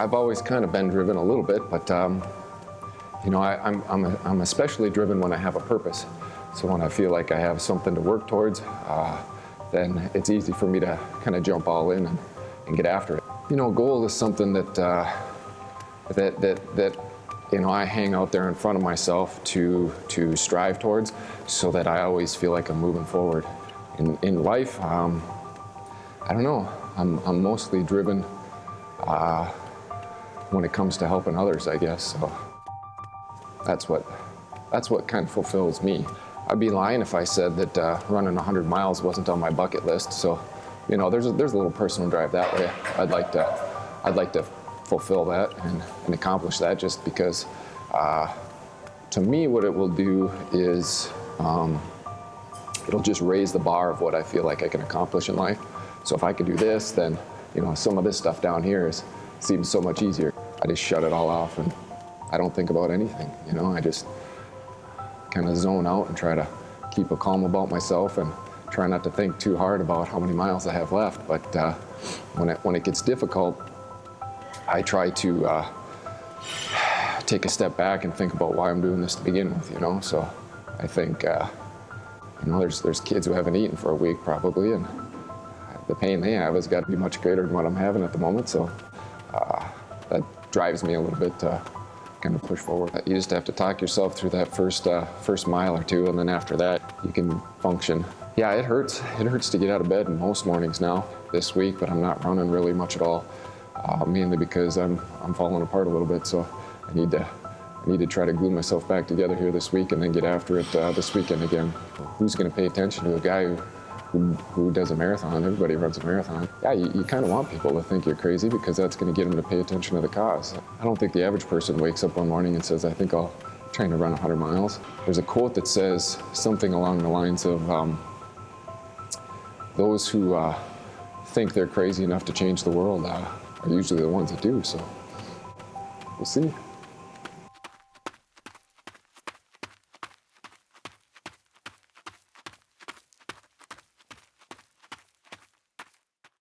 I've always kind of been driven a little bit, but you know, I'm especially driven when I have a purpose. So when I feel like I have something to work towards, then it's easy for me to kind of jump all in and get after it. You know, a goal is something that you know, I hang out there in front of myself to strive towards, so that I always feel like I'm moving forward. In life, I don't know, I'm mostly driven when it comes to helping others, I guess. So that's what kind of fulfills me. I'd be lying if I said that running 100 miles wasn't on my bucket list. So, you know, there's a little personal drive that way. I'd like to fulfill that and accomplish that, just because to me what it will do is it'll just raise the bar of what I feel like I can accomplish in life. So if I could do this, then, you know, some of this stuff down here seems so much easier. I just shut it all off and I don't think about anything, you know. I just kind of zone out and try to keep a calm about myself and try not to think too hard about how many miles I have left. But when it gets difficult, I try to take a step back and think about why I'm doing this to begin with, you know. So I think, you know, there's kids who haven't eaten for a week probably, and the pain they have has got to be much greater than what I'm having at the moment. So that drives me a little bit to kind of push forward. You just have to talk yourself through that first mile or two, and then after that, you can function. Yeah, it hurts. It hurts to get out of bed most mornings now this week, but I'm not running really much at all, mainly because I'm falling apart a little bit. So I need to try to glue myself back together here this week and then get after it this weekend again. Who's going to pay attention to a guy who does a marathon? Everybody runs a marathon. Yeah, you kind of want people to think you're crazy, because that's going to get them to pay attention to the cause. I don't think the average person wakes up one morning and says, I think I'll train to run 100 miles. There's a quote that says something along the lines of, those who think they're crazy enough to change the world are usually the ones that do, so we'll see.